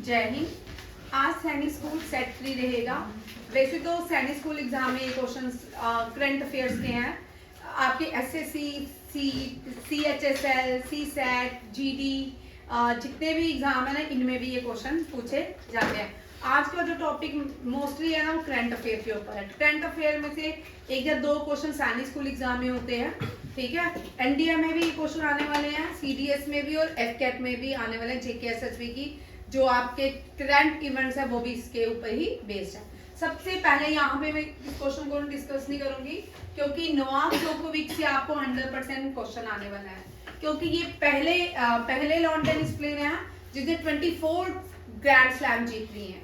जय हिंद। आज सैनिक स्कूल सेट 3 रहेगा। वैसे तो सैनिक स्कूल एग्जाम में ये क्वेश्चन करंट अफेयर्स के हैं। आपके एसएससी, CHSL, CSET, GD जितने भी एग्जाम है ना, इनमें भी ये क्वेश्चन पूछे जाते हैं। आज का जो टॉपिक मोस्टली है ना, वो करंट अफेयर के ऊपर है। करंट अफेयर में से एक या दो क्वेश्चन सैनिक स्कूल एग्जाम में होते हैं, ठीक है। एनडीए में भी क्वेश्चन आने वाले हैं, CDS में भी और FCAT में भी आने वाले हैं। JKSSB की जो आपके करंट इवेंट्स है वो भी इसके ऊपर ही बेस्ड है। सबसे पहले यहाँ पे मैं इस क्वेश्चन को डिस्कस नहीं करूंगी क्योंकि नोवाक जोकोविच से आपको 100% क्वेश्चन आने वाला है, क्योंकि ये पहले लॉन टेनिस प्लेयर हैं जिसने 24 ग्रैंड स्लैम जीत ली है,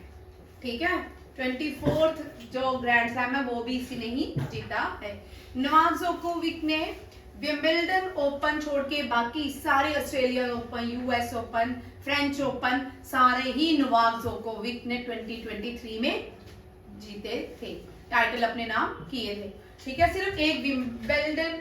ठीक है। 24th जो ग्रैंड स्लैम है वो भी इसी ने ही जीता है। नोवाक जोकोविच ने विंबलडन ओपन छोड़ के बाकी सारे Australian open, US open, French open सारे ही नोवाक जोकोविच ने 2023 में जीते थे, टाइटल अपने नाम किए थे, ठीक है। सिर्फ एक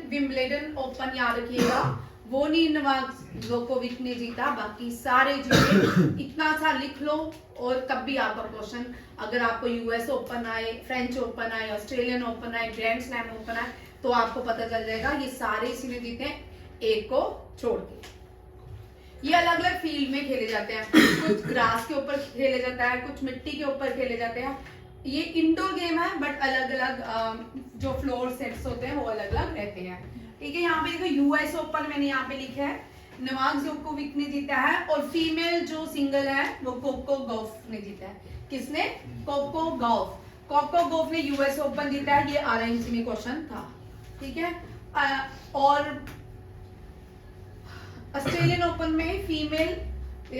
विंबलडन ओपन याद रखिएगा, वो नहीं नोवाक जोकोविच ने जीता, बाकी सारे जीते। इतना सा लिख लो और कभी आपका क्वेश्चन अगर आपको US ओपन आए, फ्रेंच ओपन आए, ऑस्ट्रेलियन ओपन आए, ग्रैंड स्लैम ओपन आए तो आपको पता चल जाएगा ये सारे इसी ने जीते हैं, एक को छोड़ के। ये अलग अलग फील्ड में खेले जाते हैं, कुछ ग्रास के ऊपर खेले जाता है, कुछ मिट्टी के ऊपर खेले जाते हैं। ये इंडोर गेम है बट अलग अलग जो फ्लोर सेट्स होते हैं वो अलग अलग रहते हैं, ठीक है। यहाँ पे देखो US ओपन मैंने यहाँ पे लिखा है, नोवाक जोकोविच ने जीता है, और फीमेल जो सिंगल है वो कोको गॉफ ने जीता है। किसने? कोको गॉफ ने US ओपन जीता है। ये RIMC में क्वेश्चन था, ठीक है। और ऑस्ट्रेलियन ओपन में फीमेल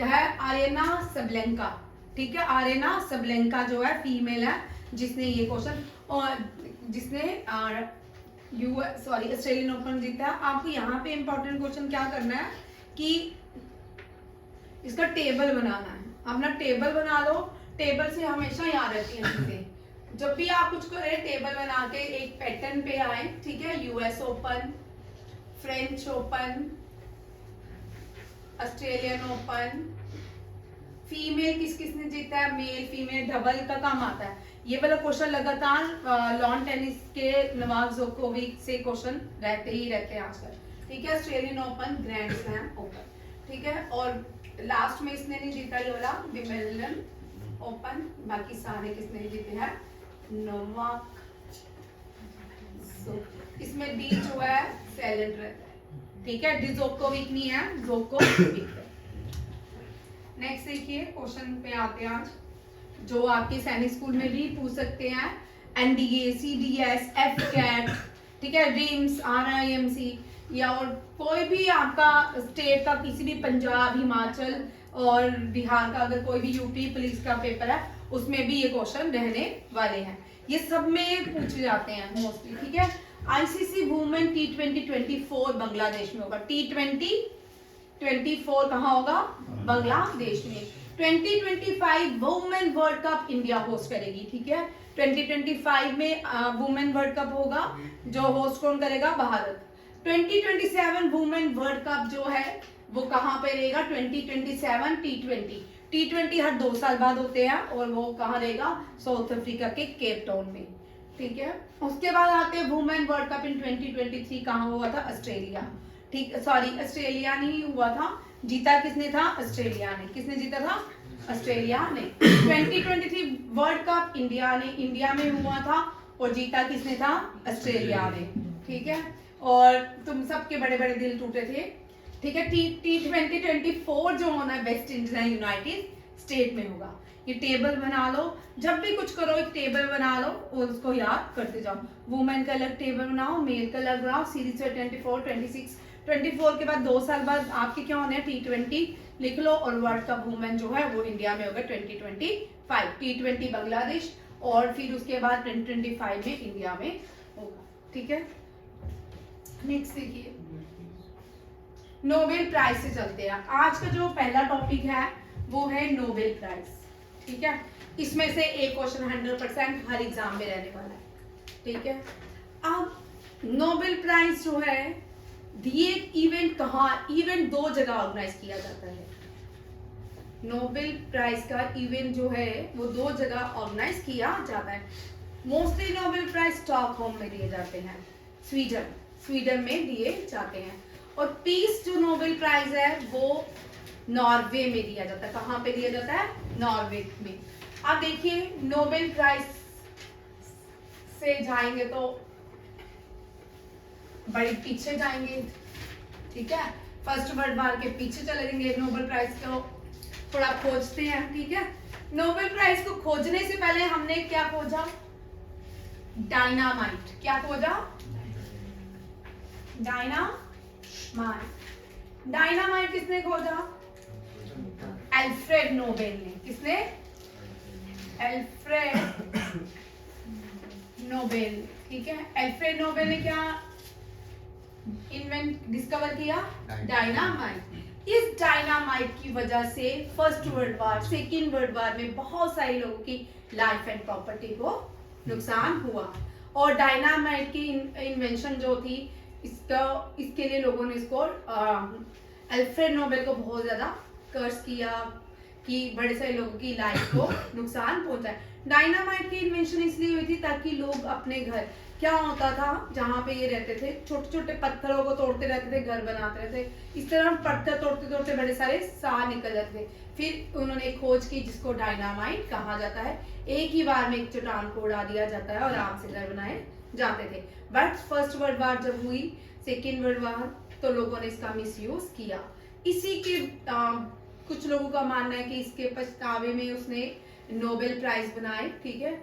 है आरेना सबलेंका, ठीक है। आरेना सबलेंका जो है फीमेल है जिसने ये क्वेश्चन और जिसने ऑस्ट्रेलियन ओपन जीता है। आपको यहाँ पे इंपॉर्टेंट क्वेश्चन क्या करना है कि इसका टेबल बनाना है। अपना टेबल बना लो, टेबल से हमेशा याद रहती है चीजें। जब भी आप कुछ करें टेबल बना के एक पैटर्न पे आए, ठीक है। US open, French open, Australian open, female किस किसने जीता है, मेल फीमेल डबल का काम आता है। ये वाला क्वेश्चन लगातार लॉन टेनिस के नोवाक जोकोविच से क्वेश्चन रहते ही रहते हैं आजकल, ठीक है। Australian open, grand slam open, ठीक है। और लास्ट में इसने नहीं जीता ये वाला विंबलडन ओपन, बाकी सारे किसने जीते हैं, नोवाक। इसमें डी जो है साइलेंट रहता है, ठीक है। डी जोकोविच नहीं है, जोकोविच है। नेक्स्ट देखिए क्वेश्चन पे आते हैं आज, जो आपके सैनिक स्कूल में भी पूछ सकते हैं। NDA, CDS, FCAT, ठीक है, RIMS, RIMC या और कोई भी आपका स्टेट का किसी भी पंजाब, हिमाचल और बिहार का अगर कोई भी UP पुलिस का पेपर है उसमें भी ये क्वेश्चन रहने वाले हैं। ये सब में पूछे जाते हैं मोस्टली, ठीक है। ICC वुमेन T20 24 बांग्लादेश में होगा। T20 24 कहाँ होगा? बांग्लादेश में। 2025 women world cup India host करेगी, ठीक है। 2025 में वुमेन वर्ल्ड कप होगा, जो होस्ट कौन करेगा? भारत। 2027 वुमेन वर्ल्ड कप जो है वो कहाँ पे रहेगा? 2027 T20 हर 2 साल बाद होते हैं और वो कहाँ रहेगा? साउथ अफ्रीका के केप टाउन में, ठीक है। उसके बाद आते हैं वुमेन वर्ल्ड कप इन 2023 कहाँ हुआ था? ऑस्ट्रेलिया, ठीक, सॉरी ऑस्ट्रेलिया नहीं हुआ था, जीता किसने था? ऑस्ट्रेलिया ने। किसने जीता था? ऑस्ट्रेलिया ने। 2023 वर्ल्ड कप इंडिया में हुआ था और जीता किसने था? ऑस्ट्रेलिया ने, ठीक है। और तुम सबके बड़े बड़े दिल टूटे थे, ठीक है। T20 24 जो होना है West Indies and United state में होगा। ये टेबल बना लो, जब भी कुछ करो एक टेबल बना लो और उसको याद करते जाओ। वुमेन का अलग टेबल बनाओ, मेल का अलग बनाओ। सीरीज 24, 26, 24 के बाद 2 साल बाद आपके क्या होने हैं? T20 लिख लो और वर्ल्ड कप वुमेन जो है वो इंडिया में होगा 2025। T20 बांग्लादेश और फिर उसके बाद 2025 में इंडिया में होगा, ठीक है। नेक्स्ट देखिए, नोबेल प्राइज से चलते हैं। आज का जो पहला टॉपिक है वो है नोबेल प्राइज, ठीक है। इसमें से एक क्वेश्चन 100% हर एग्जाम में रहने वाला है, ठीक है। अब नोबेल प्राइज जो है ये इवेंट कहाँ? इवेंट 2 जगह ऑर्गेनाइज किया जाता है। नोबेल प्राइज का इवेंट जो है वो 2 जगह ऑर्गेनाइज किया जाता है। मोस्टली नोबेल प्राइज स्टॉकहोम में दिए जाते हैं, स्वीडन में दिए जाते हैं। और पीस जो नोबेल प्राइज है वो नॉर्वे में दिया जाता है। कहाँ पे दिया जाता है? नॉर्वे में। अब देखिए नोबेल प्राइज से जाएंगे तो बड़े पीछे जाएंगे, ठीक है, फर्स्ट वर्ल्ड वार के पीछे चले जाएंगे। नोबेल प्राइज को थोड़ा खोजते हैं, ठीक है। नोबेल प्राइज को खोजने से पहले हमने क्या खोजा? डायनामाइट। क्या खोजा? डायनामाइट किसने खोजा? अल्फ्रेड नोबेल ने। किसने? अल्फ्रेड नोबेल, ठीक है। अल्फ्रेड नोबेल ने क्या डिस्कवर किया? डायनामाइट। इस डायनामाइट की वजह से first world war, second world war में बहुत सारे लोगों की लाइफ एंड प्रॉपर्टी को नुकसान हुआ। और डायनामाइट की इन्वेंशन जो थी, इसके लिए लोगों ने इसको अल्फ्रेड नोबेल को बहुत ज्यादा कर्स किया कि बड़े सारे लोगों की लाइफ को नुकसान पहुंचाए। डायनामाइट की इन्वेंशन इसलिए हुई थी ताकि लोग अपने घर, क्या होता था जहाँ पे ये रहते थे, छोटे छोटे पत्थरों को तोड़ते रहते थे, घर बनाते रहते, इस तरह पत्थर तोड़ते तोड़ते बड़े सारे साह निकल जाते थे। फिर उन्होंने खोज की जिसको डायनामाइट कहा जाता है। एक ही बार में एक चट्टान को उड़ा दिया जाता है और आराम से घर बनाए जाते थे। बट फर्स्ट वर्ल्ड वार जब हुई, सेकेंड वर्ल्ड वार, तो लोगों ने इसका मिसयूज किया। इसी के कुछ लोगों का मानना है कि इसके पछतावे में उसने नोबेल प्राइज बनाए, ठीक है।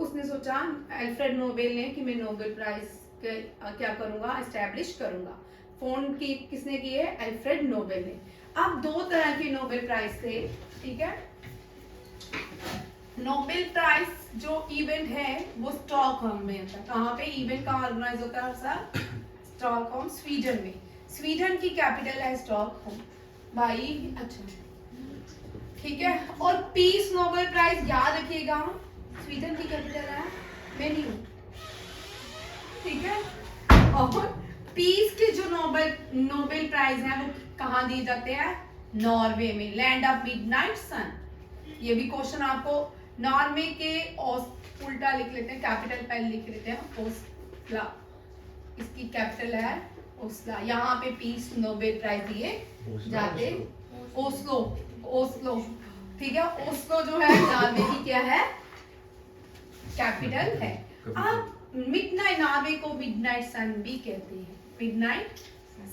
उसने सोचा, अल्फ्रेड नोबेल ने, कि मैं नोबेल प्राइज क्या करूंगा, एस्टैब्लिश करूंगा। फोन की किसने की है? अल्फ्रेड नोबेल ने। अब 2 तरह के नोबेल प्राइज थे, ठीक है। नोबेल प्राइज जो इवेंट है वो स्टॉकहोम में होता है। कहाँ पे इवेंट कहाँ ऑर्गेनाइज होता है सर? स्टॉकहोम, स्वीडन में। स्वीडन की कैपिटल है स्टॉकहोम भाई, अच्छा, ठीक है। और पीस नोबेल प्राइज याद रखिएगा, स्वीडन की कैपिटल है वेन्यू, ठीक है। और पीस के जो नोबेल प्राइज है वो कहाँ दिए जाते हैं? नॉर्वे में, लैंड ऑफ मिडनाइट सन। ये भी क्वेश्चन आपको नॉर्वे के उल्टा लिख लेते हैं, कैपिटल पहले लिख लेते हैं, ओस्ला, इसकी कैपिटल है ओस्ला। यहाँ पे पीस नोबेल प्राइज दिए जाते, ओस्लो, ठीक है। ओस्लो जो है नॉर्वे की क्या है? कैपिटल है। अब मिडनाइट, नॉर्वे को मिडनाइट सन भी कहते हैं, मिडनाइट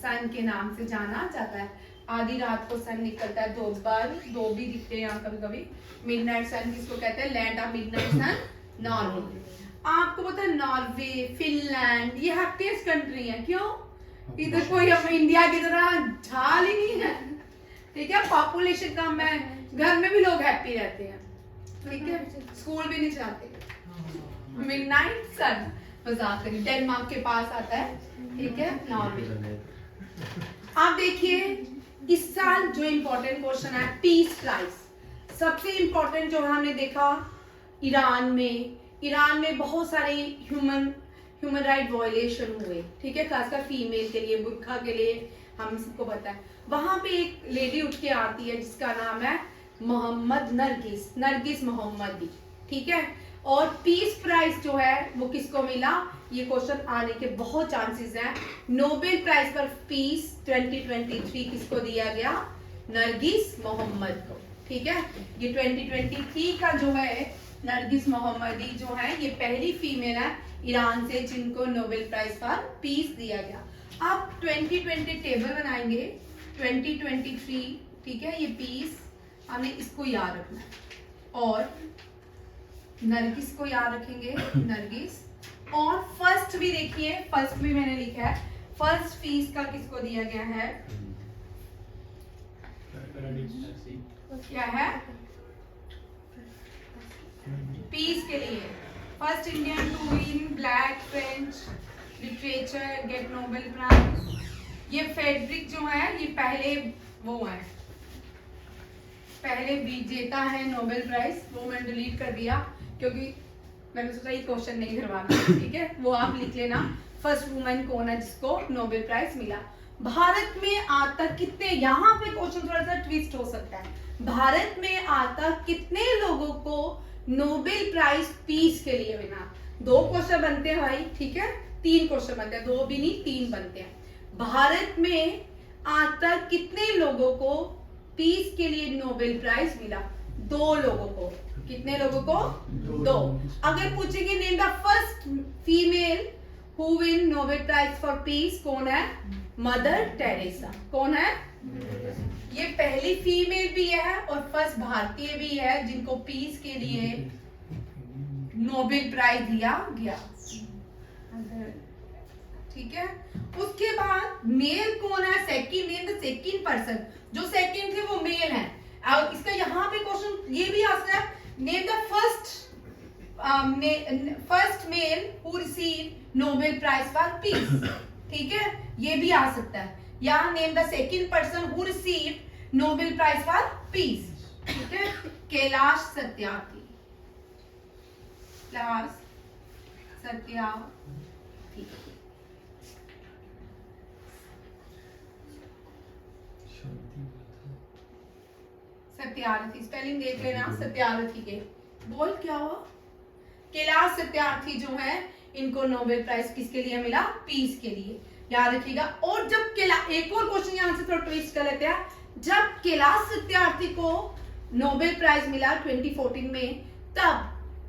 सन के नाम से जाना जाता है। आधी रात को सन निकलता है, 2 बार, 2 भी दिखते हैं यहाँ कभी कभी। मिडनाइट सन किसको कहते हैं? Land of midnight sun, Norway. आपको पता है नॉर्वे, फिनलैंड ये हैप्पीएस्ट कंट्री है। क्यों? इधर कोई हम इंडिया की तरह झाल ही नहीं है, ठीक है। पॉपुलेशन कम है, घर में भी लोग हैप्पी रहते हैं, ठीक है, स्कूल भी नहीं जाते। मिडनाइट सन, मजाक करिए, डेनमार्क के पास आता है, ठीक है, नॉर्वे। आप देखिए इस साल जो इम्पोर्टेंट क्वेश्चन है, पीस प्राइज। सबसे इम्पोर्टेंट जो हमने देखा, ईरान में बहुत सारे ह्यूमन राइट वायलेशन हुए, ठीक है, खासकर फीमेल के लिए, बुर्का के लिए, हम सबको पता है। वहां पे एक लेडी उठ के आती है जिसका नाम है मोहम्मद नरगिस मोहम्मदी, ठीक है। और पीस प्राइज जो है वो किसको मिला? ये क्वेश्चन आने के बहुत चांसेस हैं। नोबेल प्राइज पर पीस 2023 किसको दिया गया? नरगिस मोहम्मद को, ठीक है। ये 2023 का जो है नरगिस मोहम्मदी जो है ये पहली फीमेल है ईरान से जिनको नोबेल प्राइज पर पीस दिया गया। अब 2020 टेबल बनाएंगे 2023, ठीक है। ये पीस हमने इसको याद रखना है और नरगिस को याद रखेंगे, नरगिस। और फर्स्ट भी देखिए, फर्स्ट भी मैंने लिखा है, फर्स्ट पीस का किसको दिया गया है? क्या है? पीस के लिए first Indian to win black French literature get Nobel prize. ये फेडरिक जो है ये पहले वो है, पहले विजेता है नोबेल प्राइज। वो मैंने डिलीट कर दिया क्योंकि मैंने सोचा ये क्वेश्चन नहीं करवाना, ठीक है। वो आप लिख लेना, फर्स्ट वुमेन कौन है जिसको नोबेल प्राइज मिला। भारत में आज तक कितने, यहाँ पे क्वेश्चन थोड़ा सा ट्विस्ट हो सकता है, भारत में आता कितने लोगों को नोबेल प्राइज पीस के लिए मिला? 2 क्वेश्चन बनते हैं भाई, ठीक है, 3 क्वेश्चन बनते हैं, 2 भी नहीं 3 बनते हैं। भारत में आता कितने लोगों को पीस के लिए नोबेल प्राइज मिला? 2 लोगों को। कितने लोगों को? 2। अगर पूछेंगे name the first female who win Nobel prize for peace, कौन है? Mother Teresa. कौन है? ये पहली फीमेल भी है और फर्स्ट भारतीय भी है जिनको पीस के लिए नोबेल प्राइज दिया गया, ठीक है। उसके बाद मेल कौन है? Second, name the second person, जो सेकंड थे वो मेल है। अब इसका यहाँ पे क्वेश्चन ये भी आ सकता है, name the first male who receive Nobel prize for peace, ठीक है, ये भी आ सकता है। या name the second person who receive Nobel prize for peace, ठीक है। कैलाश सत्यार्थी, कैलाश सत्यार्थी, सत्यार्थी स्पेलिंग देख लेना सत्यार्थी के। बोल क्या हुआ? कैलाश सत्यार्थी जो है इनको नोबेल प्राइज किसके लिए मिला? पीस के लिए, याद रखिएगा। और जब एक और क्वेश्चन यहां से थोड़ा ट्विस्ट कर लेते हैं, जब कैलाश सत्यार्थी को नोबेल प्राइज मिला 2014 में, तब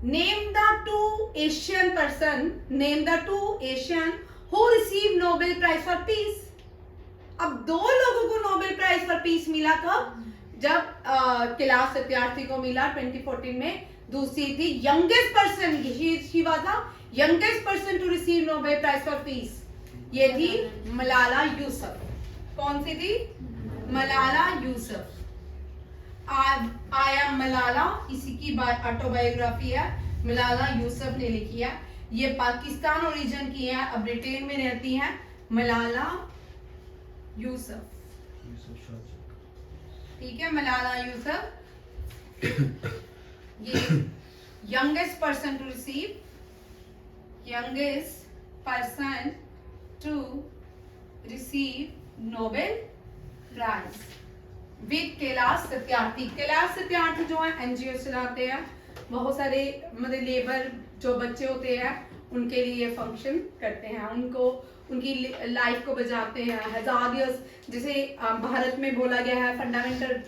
name the 2 Asian person, name the 2 Asian who receive Nobel prize for peace. अब 2 लोगों को नोबेल प्राइज फॉर पीस मिला कब? जब कैलाश सत्यार्थी को मिला 2014 में। दूसरी थी youngest person, she was the youngest person to receive Nobel prize for peace, ये थी मलाला यूसुफ। कौन सी थी? मलाला यूसुफ। आई एम मलाला, इसी की ऑटोबायोग्राफी है, मलाला यूसुफ ने लिखी है। ये पाकिस्तान ओरिजिन की है, अब ब्रिटेन में रहती हैं मलाला यूसुफ, ठीक है। मलाला यूसुफ ये youngest person to receive, youngest person to receive Nobel prize with Kailash Satyarthi. Kailash Satyarthi जो है एनजीओ चलाते हैं, बहुत सारे मतलब लेबर जो बच्चे होते हैं उनके लिए फंक्शन करते हैं, उनको उनकी लाइफ को बचाते हैं। हजार इयर्स, जैसे भारत में बोला गया है फंडामेंटल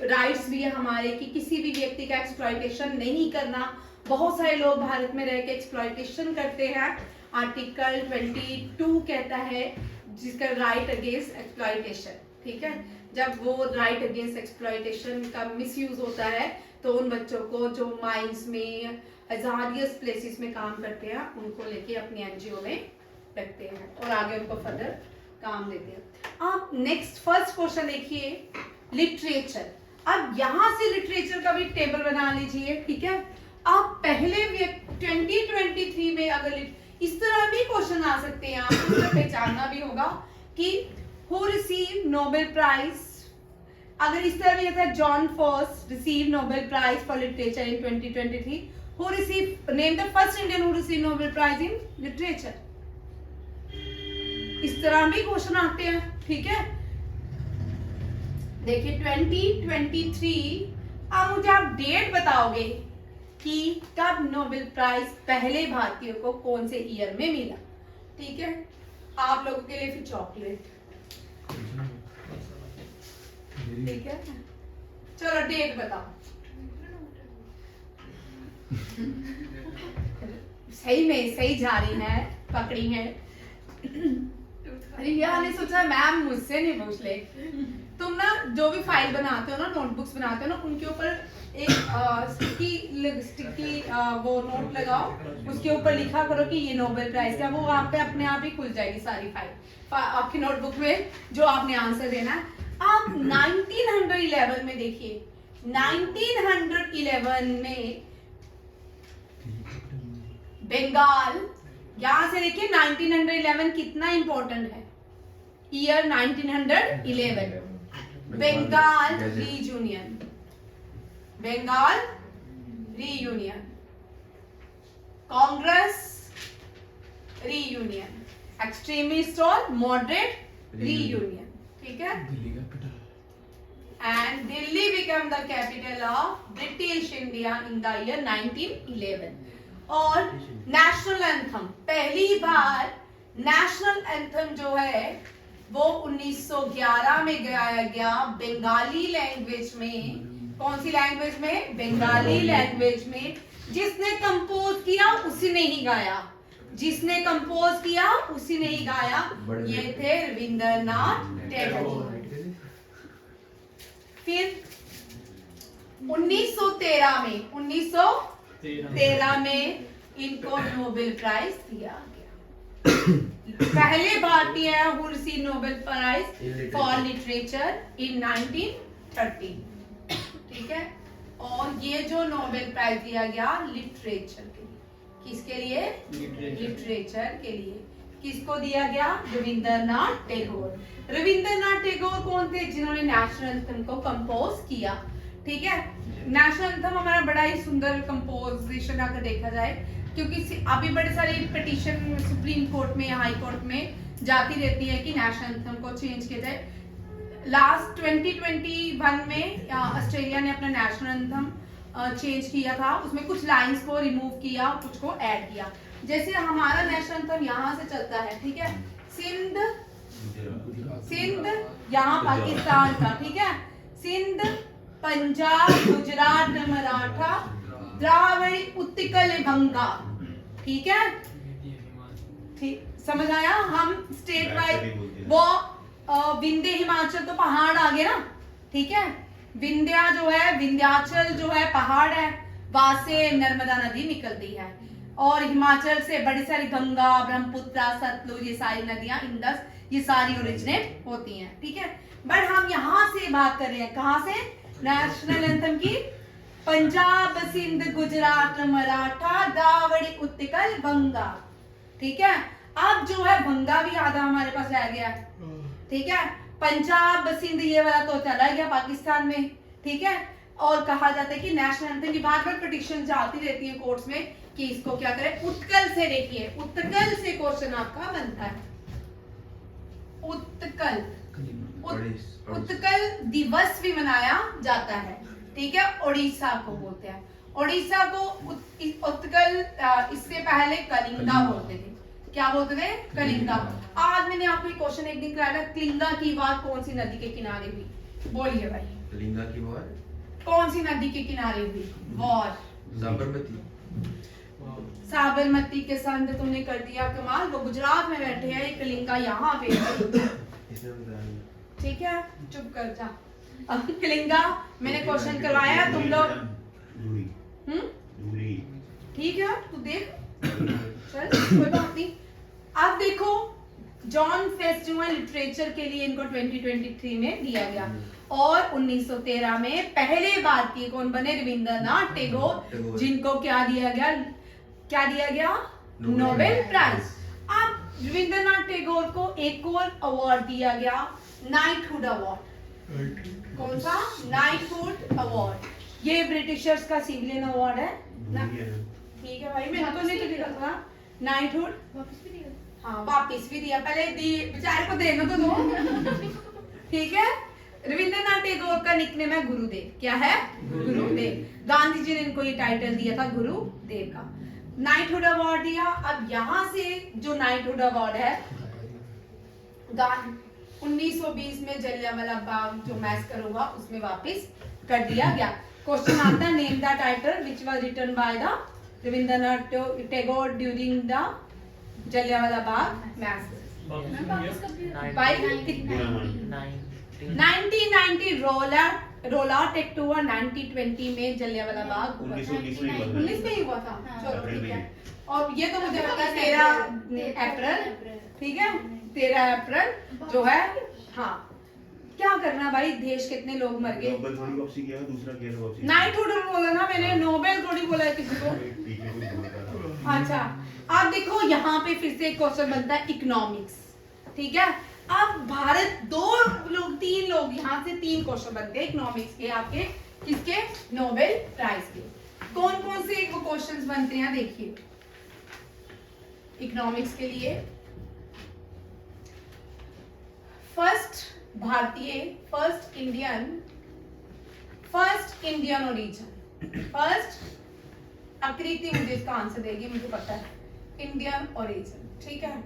राइट्स भी है हमारे कि किसी भी व्यक्ति का एक्सप्लॉयटेशन नहीं करना। बहुत सारे लोग भारत में रह के एक्सप्लॉयटेशन करते हैं। आर्टिकल 22 कहता है जिसका राइट अगेंस्ट एक्सप्लॉयटेशन, ठीक है। जब वो राइट अगेंस्ट एक्सप्लॉयटेशन का मिसयूज होता है तो उन बच्चों को जो माइंस में हजारियस प्लेसेस में काम करते हैं उनको लेके अपनी एनजीओ में रखते हैं और आगे उनको फर्दर काम देते हैं। आप नेक्स्ट फर्स्ट क्वेश्चन देखिए, लिटरेचर। अब यहां से लिटरेचर का भी टेबल बना लीजिए, ठीक है। आप पहले 2023 में अगर इस तरह भी क्वेश्चन आ सकते हैं, आपको पहचानना भी होगा कि हु रिसीव नोबेल प्राइज। अगर इस तरह भी आता है John first receive Nobel prize for literature in 2023, who receive, name the first Indian who receive Nobel prize in literature. इस तरह भी क्वेश्चन आते हैं, ठीक है। देखिए 2023, अब मुझे आप डेट बताओगे कि कब नोबेल प्राइज पहले भारतीयों को कौन से ईयर में मिला, ठीक है। आप लोगों के लिए फिर चॉकलेट, ठीक है। चलो डेट बताओ। सही में सही जा रही है, पकड़ी है। रिया ने सोचा मैम मुझसे नहीं पूछ ले। तुम ना जो भी फाइल बनाते हो ना, नोटबुक्स बनाते हो ना, उनके ऊपर एक स्टिकी वो नोट लगाओ, उसके ऊपर लिखा करो कि ये नोबेल प्राइज का, वो आप पे अपने आप ही खुल जाएगी सारी फाइल आपकी नोटबुक में जो आपने आंसर देना है। आप 1911 में देखिए, 1911 में बंगाल, यहां से देखिए 1911 कितना इंपॉर्टेंट है, year 1911, Bengal reunion, Bengal reunion, Congress reunion, extremist और मॉडरेट रीयूनियन, ठीक है। and Delhi became the capital of British India in the year 1911. और नेशनल एंथम, पहली बार नेशनल एंथम जो है वो 1911 में गाया गया बंगाली लैंग्वेज में। कौन सी लैंग्वेज में? बंगाली लैंग्वेज में। जिसने कंपोज किया उसी ने ही गाया, जिसने कंपोज किया उसी ने ही गाया। ये थे रविंद्रनाथ टैगोर। फिर 1913 में इनको नोबेल प्राइज दिया गया। पहले भारतीय who receive Nobel prize for literature in 1913। ठीक है, और ये जो नोबेल प्राइज दिया गया लिटरेचर के लिए, किसके लिए? लिटरेचर के लिए। किसको दिया गया? रविंद्रनाथ टैगोर। रविंद्रनाथ टैगोर कौन थे? जिन्होंने नेशनल एंथम को कंपोज किया। ठीक है, नेशनल एंथम हमारा बड़ा ही सुंदर कंपोजिशन अगर देखा जाए, क्योंकि अभी बड़े सारे पिटीशन सुप्रीम कोर्ट में, हाई कोर्ट में जाती रहती है कि नेशनल एंथम को चेंज किया जाए। लास्ट 2021 में ऑस्ट्रेलिया ने अपना नेशनल एंथम चेंज किया था। उसमें कुछ लाइंस को रिमूव किया, कुछ को ऐड किया। जैसे हमारा नेशनल एंथम यहाँ से चलता है, ठीक है, सिंध यहाँ पाकिस्तान का, ठीक है, सिंध, पंजाब, गुजरात, मराठा, द्राविड़, उत्कल, गंगा। ठीक है, ठीक, समझ आया? हम स्टेट वाइज वो विंध्य हिमाचल तो पहाड़ आ गए ना, ठीक है, विंध्या जो है, विंध्याचल जो है पहाड़ है, वहां से नर्मदा नदी निकलती है, और हिमाचल से बड़ी सारी गंगा, ब्रह्मपुत्र, सतलुज, ये सारी नदियां, इंडस, ये सारी ओरिजिनेट होती हैं। ठीक है, बट हम यहाँ से बात कर रहे हैं, कहाँ से? नेशनल एंथम की पंजाब, सिंध, गुजरात, मराठा, द्राविड़, उत्कल, गंगा। ठीक है, अब जो है गंगा भी आधा हमारे पास रह गया है। ठीक है, पंजाब, सिंध ये वाला तो चला गया पाकिस्तान में। ठीक है, और कहा जाता है कि नेशनल एंथम की बार बार पिटीशन जाती रहती है कोर्ट्स में कि इसको क्या करें, उत्कल से। देखिए, उत्कल से क्वेश्चन आपका बनता है। उत्कल, उत्कल दिवस भी मनाया जाता है। ठीक है, उड़ीसा को बोलते हैं, उड़ीसा को उत्कल, इससे पहले कलिंगा बोलते थे। क्या बोलते थे? कलिंगा। आज मैंने आपको क्वेश्चन एक दिन कराया, कलिंगा की बात कौन सी नदी के किनारे हुई? बोलिए भाई, कलिंगा की वॉर कौन सी नदी के किनारे हुई वॉर? साबरमती। साबरमती के संग तुमने कर दिया कमाल। वो गुजरात में बैठे हैं, कलिंगा यहाँ पे है। ठीक है, चुप कर जा। अब कलिंगा मैंने क्वेश्चन करवाया, तुम लोग ठीक है, तू देख, चल कोई बात नहीं। अब देखो, जॉन फेस्ट जो है लिटरेचर के लिए इनको 2023 में दिया गया, और 1913 में पहले भारतीय कौन बने? रविंद्रनाथ टैगोर, जिनको क्या दिया गया? क्या दिया गया? Nobel prize. अब रविंद्रनाथ टैगोर को एक और अवार्ड दिया गया, नाइटहुड अवार्ड। कौन सा? Knighthood award. ये ब्रिटिशर्स का सिविलियन अवार्ड है ना? ठीक है भाई, मैंने तो नहीं तो दिया था नाइटहुड, वापस भी दिया। हाँ, वापस भी दिया, पहले बेचारे को देना तो दो। ठीक है, रविंद्रनाथ टैगोर का निकनेम है गुरुदेव। क्या है? गुरुदेव। गांधी जी ने इनको ये टाइटल दिया था गुरुदेव का। नाइटहुड अवार्ड दिया। अब यहाँ से जो नाइटहुड अवार्ड है, 1920 में जलियांवाला बाग जो मैसेकर हुआ उसमें वापस कर दिया गया। क्वेश्चन आता है, name the title which was written by the Rabindranath Tagore during the Jallianwala Bagh massacre. 1990 Rowlatt Act हुआ, 1920 में जलियांवाला बाग हुआ। 19 में ही हुआ था। चलो ठीक है, और ये तो मुझे पता है 13 अप्रैल। ठीक है, 13 अप्रैल जो है। हाँ, क्या करना भाई, देश कितने लोग मर गए। नोबेल थोड़ी वापसी किया, दूसरा किया था वापसी। नाइटहुड बोला ना मैंने, नोबेल थोड़ी बोला है किसी को। अच्छा, अब देखो यहाँ पे फिर से एक क्वेश्चन बनता है इकोनॉमिक्स। ठीक है, अब भारत तीन लोग यहाँ से 3 क्वेश्चन बनते हैं इकोनॉमिक्स के आपके, किसके? नोबेल प्राइज के। कौन कौन से वो क्वेश्चंस बनते हैं देखिए इकोनॉमिक्स के लिए। First Indian first Indian origin, first आकृति मुझे इसका आंसर देगी, मुझे पता है, इंडियन ओरिजिन, ठीक है।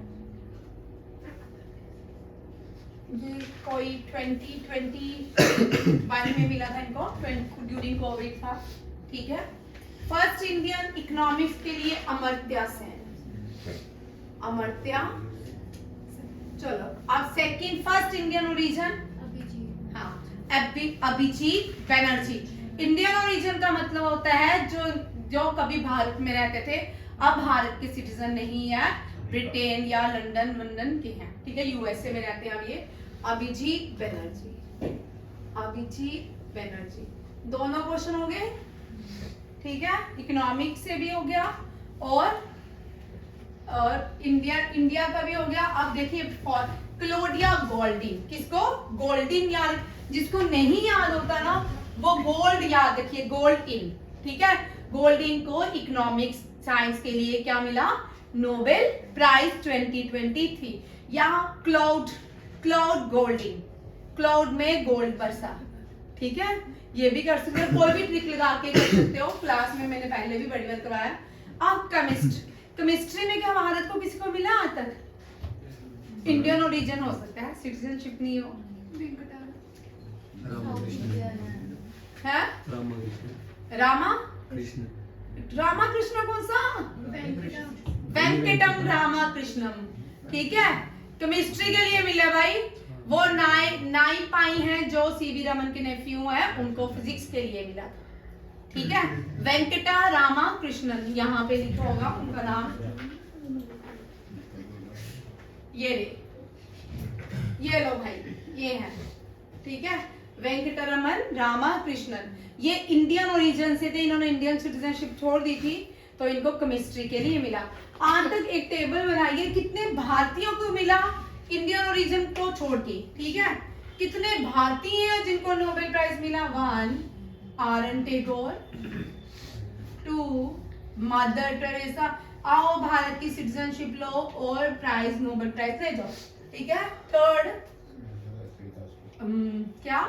ये कोई 2021 में मिला था इनको, ड्यूरिंग कोविड था, ठीक है। फर्स्ट इंडियन इकोनॉमिक्स के लिए अमर्त्य सेन, अमर्त्य। चलो अब सेकंड फर्स्ट इंडियन ओरिजिन, हाँ, अभिजीत बनर्जी। इंडियन ओरिजिन का मतलब होता है जो कभी भारत में रहते थे, अब भारत के सिटीजन नहीं है, ब्रिटेन या लंदन के हैं, ठीक है, यूएसए में रहते हैं अब ये। अभिजीत बनर्जी, अभिजीत बनर्जी। दोनों क्वेश्चन हो गए, ठीक है, इकोनॉमिक्स से भी हो गया और इंडिया का भी हो गया। अब देखिए क्लोडिया गोल्डिन, किसको गोल्डिन याद, जिसको नहीं याद होता ना वो गोल्ड याद रखिए, गोल्ड इन, ठीक है। गोल्डिन को इकोनॉमिक्स साइंस के लिए क्या मिला, नोबेल प्राइज 2023। यहाँ क्लाउड गोल्डिन, क्लाउड में गोल्ड बरसा, ठीक है, ये भी कर सकते हो, कोई भी ट्रिक लगा के कर सकते हो, क्लास में मैंने पहले भी बड़ी बार करवाया। अब केमिस्ट्री में क्या भारत को किसी को मिला आज तक, इंडियन ओरिजिन हो सकता है, सिटीजनशिप नहीं हो, है रामा कृष्ण कौन सा, वेंकटम रामा कृष्णम, ठीक है। केमिस्ट्री के लिए मिला भाई, वो नाई पाई हैं जो सीवी रमन के नेफ्यू हैं, उनको फिजिक्स के लिए मिला, ठीक है। वेंकटा रामा कृष्णन, यहाँ पे लिखा होगा उनका नाम, ये लो भाई, ये है, ठीक है, वेंकटरमन रामा कृष्णन। ये इंडियन ओरिजिन से थे, इन्होंने इंडियन सिटीजनशिप छोड़ दी थी, तो इनको केमिस्ट्री के लिए मिला। आज तक एक टेबल बनाइए कितने भारतीयों को मिला इंडियन ओरिजिन को छोड़ के, ठीक है, कितने भारतीय हैं जिनको नोबेल प्राइज मिला। 1 आर.एन. Tagore, 2 mother Teresa. आओ भारत की सिटीजनशिप लो और प्राइज, नोबेल प्राइज ले जाओ, ठीक है। 3rd क्या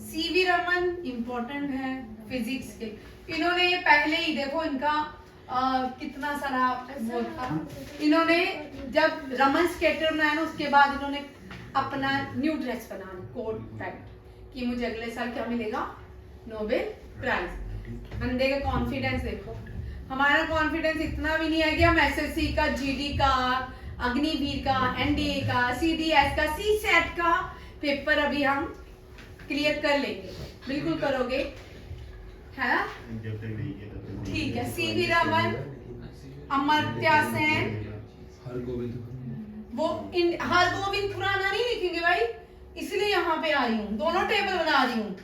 सीवी रमन इंपॉर्टेंट है फिजिक्स के, इन्होंने पहले ही देखो इनका कितना सारा वो था, इन्होंने जब रमन स्केटर बनाया ना उसके बाद इन्होंने अपना न्यू ड्रेस बना ली, कोट पैंट, कि मुझे अगले साल क्या मिलेगा, नोबेल प्राइज। बंदे का कॉन्फिडेंस देखो, हमारा कॉन्फिडेंस इतना भी नहीं है कि हम एसएससी का, जीडी का, अग्निवीर का, एनडीए का, सीडीएस का, सीसेट का पेपर अभी हम क्लियर कर लेंगे, बिल्कुल करोगे, है ना, ठीक है। सीवी रमन, अमर्त्य सेन, वो हरगोविंद खुराना नहीं लिखेंगे भाई, इसलिए यहाँ पे आ रही हूँ, दोनों टेबल बना रही हूँ,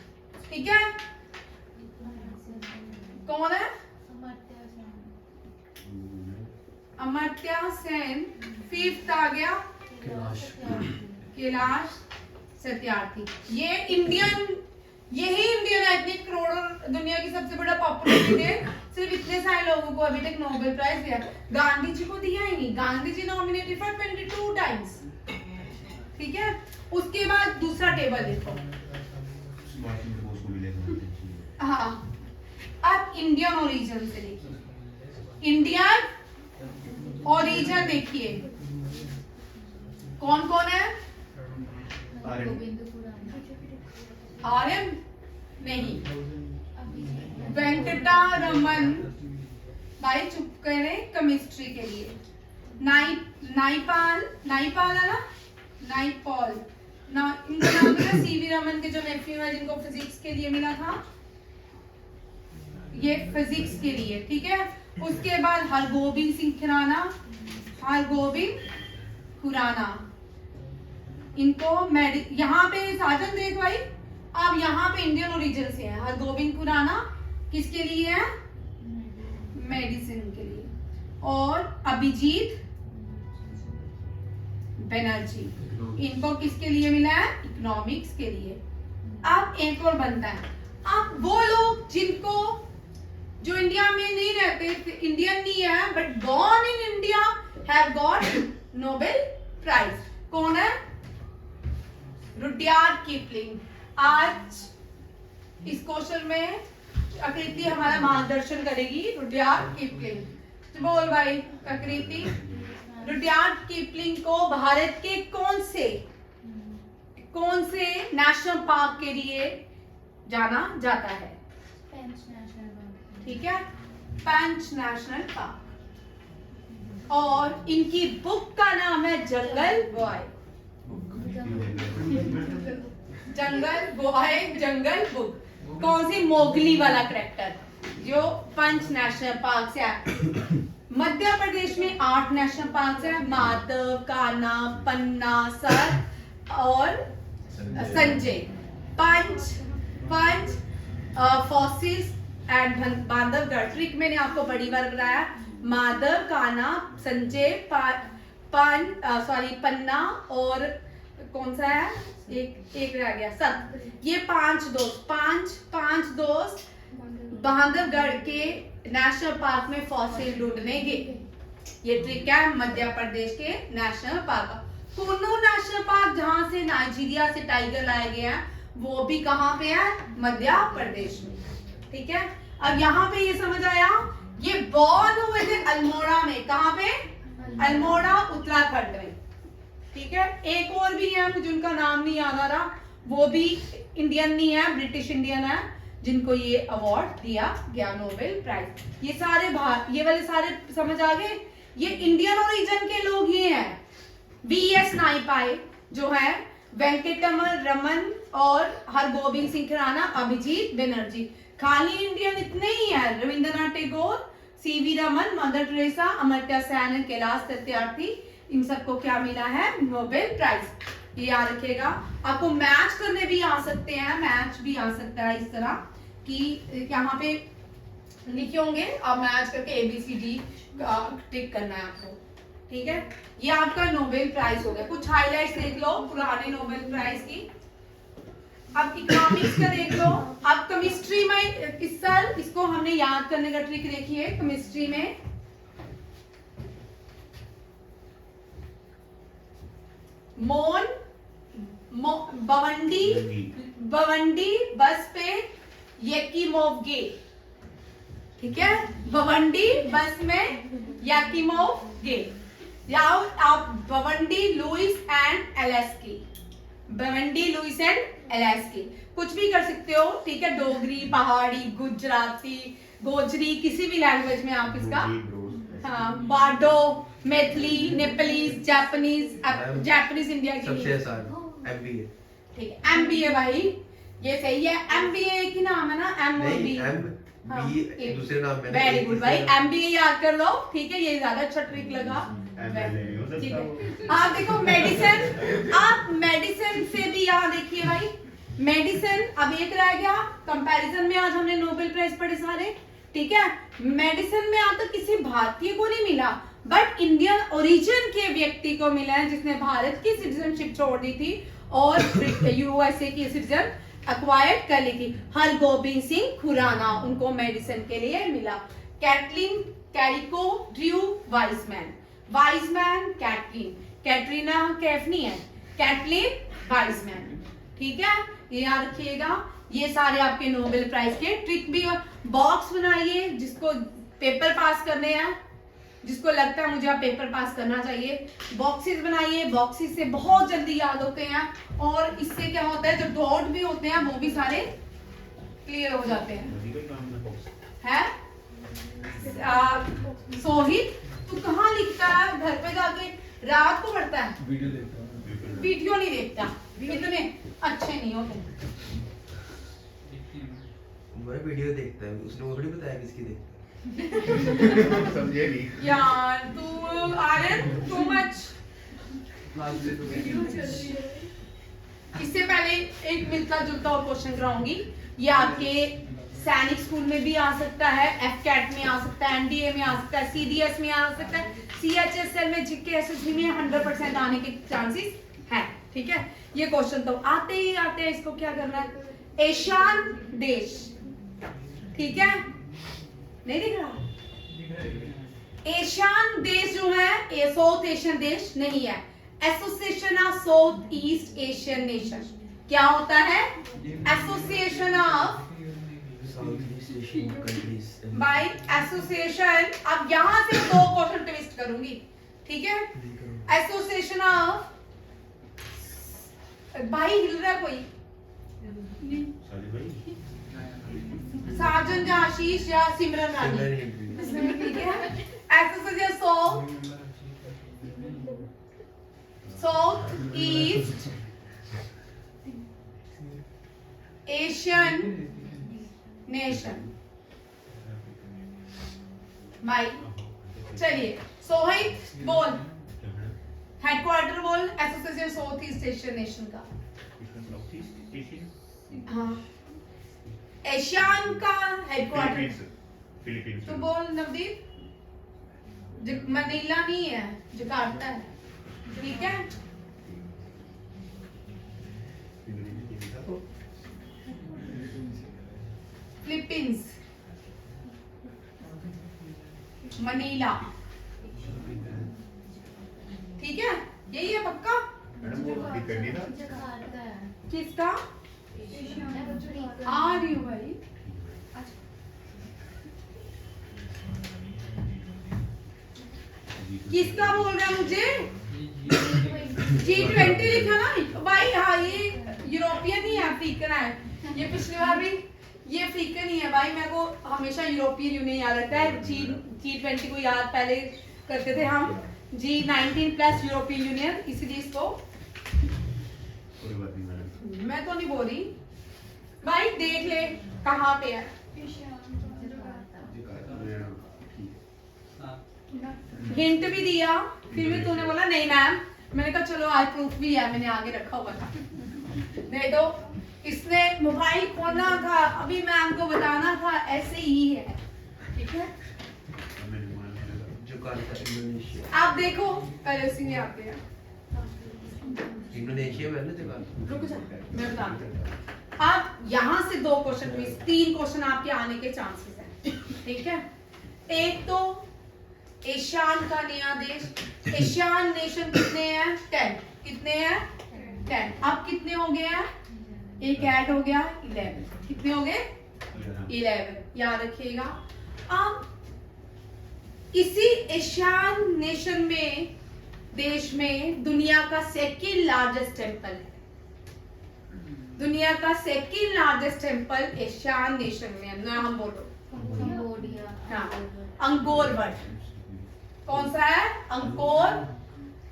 ठीक है। कौन है, अमर्त्य सेन। 5th आ गया कैलाश सत्यार्थी। ये इंडियन, यही इंडियन है, इतने करोड़ों दुनिया की सबसे बड़ा पॉपुलेशन है, सिर्फ इतने सारे लोगों को अभी तक नोबेल प्राइज दिया। गांधी जी को दिया ही नहीं, Gandhi ji nominated for 22 times, ठीक है। उसके बाद दूसरा टेबल देखो, हाँ, अब इंडियन ओरिजिन से देखिए, इंडियन ओरिजिन देखिए कौन कौन है, आर्यन नहीं, वेंकटा रमन भाई चुप करें, केमिस्ट्री के लिए नाइपाल है ना, नाइपॉल ना, इनका नाम था सीवी रमन के जो नेफ्यू है जिनको फिजिक्स के लिए मिला था, ये फिजिक्स के लिए, ठीक है। उसके बाद हरगोबिंद सिंह खुराना, इनको यहाँ पे साजन देख भाई, अब यहाँ पे इंडियन ओरिजिन से है। हरगोबिंद खुराना किसके लिए है, मेडिसिन के लिए। और अभिजीत बनर्जी, इनको किसके लिए मिला है, इकोनॉमिक्स के लिए। अब एक और बनता है, अब वो लोग जिनको, जो इंडिया में नहीं रहते, इंडियन नहीं है, but born in India have got Nobel prize, कौन है, रुडयार्ड किपलिंग। आज इस क्वेश्चन में आकृति हमारा मार्गदर्शन करेगी, रुडयार्ड किपलिंग। तो बोल भाई आकृति, रुडयार्ड किपलिंग को भारत के कौन से नेशनल पार्क के लिए जाना जाता है? ठीक है, पंच नेशनल पार्क। और इनकी बुक का नाम है जंगल बॉय। जंगल बुक। कौन सी? मोगली वाला कैरेक्टर जो पंच नेशनल पार्क से है। मध्य प्रदेश में 8 नेशनल पार्क है, माधव, कान्हा, पन्ना, सर और संजय। पंच फॉसिल्स एंड बांधवगढ़। ट्रिक मैंने आपको बड़ी बार बताया। माधव, कान्हा, संजय, पन्ना और कौन सा है, एक रह गया, सर। ये पांच दोस्त बांधवगढ़ के नेशनल पार्क में फॉसिल ढूंढने गए। ये ट्रिक है मध्य प्रदेश के नेशनल पार्क का। कुन्नू नेशनल पार्क जहां से नाइजीरिया से टाइगर लाया गया है, वो भी कहां पे है? मध्य प्रदेश में। ठीक है, अब यहाँ पे ये समझ आया, ये बॉर्न हुए थे अल्मोड़ा में। कहां पे? अल्मोड़ा, उत्तराखंड में। ठीक है, एक और भी है, मुझे उनका नाम नहीं याद आ रहा, वो भी इंडियन नहीं है, ब्रिटिश इंडियन है, जिनको ये अवार्ड दिया गया, नोबेल प्राइज। ये वाले सारे समझ आ गए। ये इंडियन ओरिजिन के लोग ही हैं। वीएस नाइपाई जो है, वेंकटरमन रमन और हरगोबिंद सिंह खुराना, अभिजीत बनर्जी। खाली इंडियन इतने ही है, रविंद्रनाथ टैगोर, सीवी रमन, मदर टेरेसा, अमर्त्य सेन, कैलाश सत्यार्थी। इन सबको क्या मिला है? Nobel prize. ये याद रखिएगा। आपको मैच करने भी आ सकते हैं, मैच भी आ सकता है इस तरह कि यहाँ पे लिखे होंगे, आप मैच करके ABCD टिक करना है आपको। ठीक है, ये आपका नोबेल प्राइज हो गया। कुछ हाइलाइट्स देख लो पुराने नोबेल प्राइज की। अब इकोनॉमिक्स का देख लो। अब केमिस्ट्री में इस साल इसको हमने याद करने का ट्रिक देखिए। केमिस्ट्री में बवंडी बस पे यकीमोव गे। ठीक है, बवंडी बस में यकीमोव गे। या आप बवंडी लुइस एंड एलेस्की, बवंडी लुइस एंड एलेस्की कुछ भी कर सकते हो। ठीक है, डोगरी, पहाड़ी, गुजराती, गोजरी, किसी भी लैंग्वेज में आप इसका, हाँ, बाडो, मैथिली, नेपालीज, जापानीज इंडिया की सबसे आसान MBA। ठीक है, MBA भाई, ये सही है। MBA एक ही नाम है ना, M और B। MBA दूसरे नाम में। वेरी गुड भाई, MBA याद कर लो। ठीक है, ये ज्यादा अच्छा ट्रिक लगा। ठीक है, आप देखो मेडिसिन, आप मेडिसिन से भी यहाँ देखिए भाई, मेडिसिन अब एक रह गया। कंपैरिजन में आज हमने नोबेल प्राइज पढ़े सारे। ठीक है, मेडिसिन में आज तक किसी भारतीय को नहीं मिला, बट इंडियन ओरिजिन के व्यक्ति को मिला है, जिसने भारत की सिटीजनशिप छोड़ दी थी और USA की सिटीजन एक्वायर्ड कर ली थी। हरगोबिंद सिंह खुराना, उनको मेडिसिन के लिए मिला। Katalin Kariko Drew Weissman Katalin, Katrina Kaif नहीं है, कैटलिन वाइसमैन। ठीक है, ये याद रखिएगा। ये सारे आपके नोबेल प्राइज के ट्रिक भी। बॉक्स बनाइए, जिसको पेपर पास करने हैं, जिसको लगता है मुझे आप पेपर पास करना चाहिए, बॉक्सेस बनाइए। बॉक्सेस से बहुत जल्दी याद होते हैं, और इससे क्या होता है, जो डॉट भी होते हैं वो भी सारे क्लियर हो जाते हैं। सोहित, तू कहाँ लिखता है? घर पे जाके रात को पढ़ता है? वीडियो देखता हूँ। वीडियो नहीं देखता, इतने अच्छे नहीं हो तुम। मैं वीडियो देखता है, उसने वो थोड़ी बताया किसकी देखता है। समझे नहीं यार तू आर्यन टू मच। इससे पहले एक मिलता जुलता और क्वेश्चन कराऊंगी। ये आपके सैनिक स्कूल में भी आ सकता है, FCAT में आ सकता है, NDA में आ सकता है, CDS में आ सकता है, CHSL में, GK SSB में 100% आने के चांसेस है। ठीक है, ये क्वेश्चन तो आते ही आते हैं। इसको क्या करना है? एशियान देश, ठीक है, नहीं दिख रहा? एशियान देश जो है, ये साउथ एशियन देश नहीं है। Association of South East Asian nation क्या होता है? Association of Southeast Asian countries. By association. अब यहां से 2 क्वेश्चन ट्विस्ट करूंगी, ठीक है? एसोसिएशन ऑफ, भाई हिल रहा है कोई? साजिद भाई साजन या आशीष या सिमरन रानी, ठीक है? Association south East Asian nation. भाई चलिए सोहित बोल, हेडक्वार्टर बोल association south East Asian nation का। हाँ, एशियान का हेडक्वार्टर फिलीपींस तो बोल नवदीप। मनीला नहीं है, जकार्ता है, ठीक है? फिलीपींस, मनीला, ठीक है? यही है पक्का? मैडम वो पिक करनी था किसका? आ रही हूँ भाई। किसका बोल रहा है मुझे? G20 लिखा ना भाई। हाँ, ये यूरोपियन ही है, अफ्रीकन है। ये पिछली बार भी ये अफ्रीकन ही है भाई। मेरे को हमेशा यूरोपियन यूनियन याद रहता है। G20 को याद पहले करते थे हम, G19 प्लस यूरोपियन यूनियन, इसलिए इसको कोई बात नहीं मैडम। मैं तो नहीं बोल रही भाई। देख ले कहाँ पे है। हिंट भी दिया, फिर भी तूने बोला नहीं मैम। मैंने कहा चलो आज प्रूफ भी है, मैंने आगे रखा हुआ था। नहीं तो इसने मोबाइल खोलना था, अभी मैम को बताना था, ऐसे ही है, ठीक है? Jakarta Indonesia. आप देखो पहले उसी में आते हैं। इंडोनेशिया में है ना जकार्ता? रुक जा, मैं बताती हूँ। आप यहाँ से 2 क्वेश्चन, 3 क्वेश्चन आपके आने के चांसेस हैं, ठीक है? एक तो एशियान का नया देश, एशियान नेशन कितने हैं? 10। कितने हैं? 10। अब कितने हो गए हैं? एक ऐड हो गया 11। कितने हो गए? 11। याद रखिएगा। अब इसी एशियान नेशन में, देश में दुनिया का सेकंड लार्जेस्ट टेंपल है। दुनिया का second largest temple ASEAN nation में है। नाम बोलो। हाँ, अंकोर वट। कौन सा है? Angkor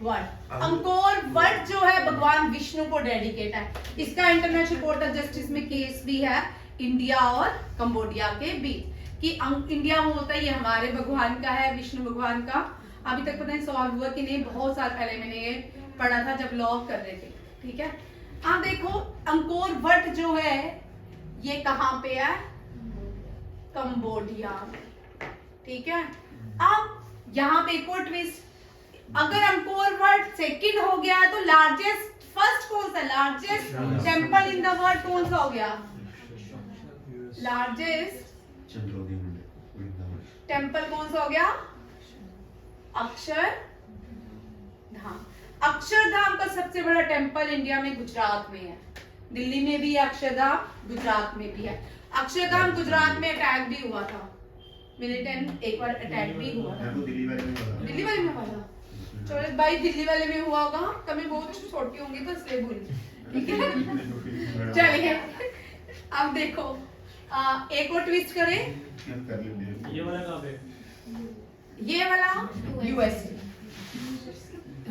what. अंकोर वट जो है भगवान विष्णु को डेडिकेट है। इसका इंटरनेशनल कोर्ट ऑफ जस्टिस में केस भी है इंडिया और कंबोडिया के बीच, कि इंडिया में होता है ये हमारे भगवान का है, विष्णु भगवान का। अभी तक पता नहीं सॉल्व हुआ कि नहीं, बहुत साल पहले मैंने ये पढ़ा था जब लॉ कर रहे थे, ठीक है? आप देखो अंकोर वट जो है ये कहाँ पे है? कंबोडिया में, ठीक है? अब यहाँ पे एक और ट्विस्ट, अगर अंकोर वट सेकंड हो गया तो लार्जेस्ट फर्स्ट कौन सा? Largest temple in the world कौन सा हो गया? लार्जेस्ट टेंपल कौन सा हो गया? अक्षरधाम। अक्षरधाम का सबसे बड़ा टेंपल इंडिया में गुजरात में है। दिल्ली में भी है अक्षरधाम, गुजरात में भी है। अक्षरधाम गुजरात में अटैक भी हुआ था, मिलिटेंट एक बार अटैक भी हुआ था। दिल्ली वाले में दिल्ली वाले में हुआ था। चलो भाई दिल्ली वाले में हुआ होगा, कभी बहुत छोटी होंगी तो इसलिए भूल गई, ठीक है? चलिए अब देखो एक और ट्विस्ट करें। ये वाला कहाँ पे? ये वाला यूएसए।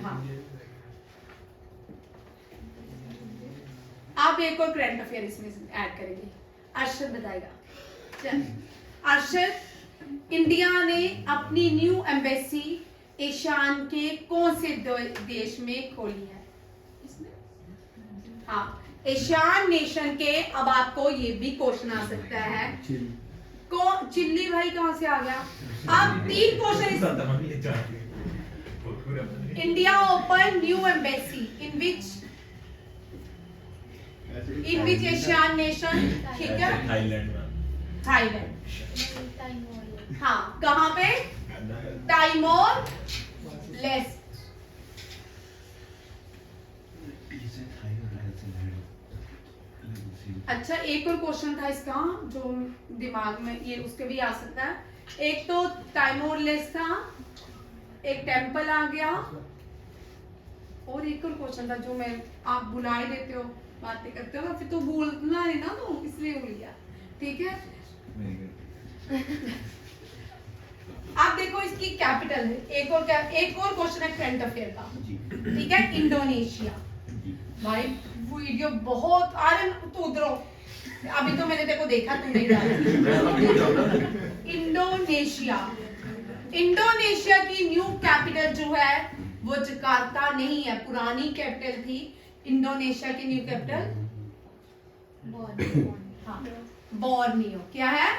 हाँ, आप एक और करंट अफेयर इसमें ऐड करेंगे। अर्शद बताएगा। चल अर्शद, इंडिया ने अपनी न्यू एम्बेसी एशियान के कौन से देश में खोली है? हाँ, एशियान नेशन के। अब आपको ये भी क्वेश्चन आ सकता है, चिल्ली भाई कहां से आ गया? अब 3 question. India open new embassy in which ASEAN nation, ठीक है? थाईलैंड में। थाईलैंड। हाँ, कहां पे? Timor Leste. अच्छा एक और क्वेश्चन था इसका जो दिमाग में ये उसके भी आ सकता है। एक तो टाइमोर लेस था, एक टेम्पल आ गया, और एक और क्वेश्चन था जो मैं आप बुला ही देते हो, बातें करते हो फिर तो बोलना है ना, तो इसलिए भूल गया। ठीक है, आप देखो इसकी कैपिटल है। एक और क्वेश्चन है करंट अफेयर का। ठीक है, इंडोनेशिया। भाई वीडियो बहुत अरे तू उधर हो। अभी तो मैंने देखो देखा तुम नहीं डाला। इंडोनेशिया की न्यू कैपिटल जो है वो जकार्ता नहीं है, पुरानी कैपिटल थी। इंडोनेशिया की न्यू कैपिटल बोर्नियो। क्या है?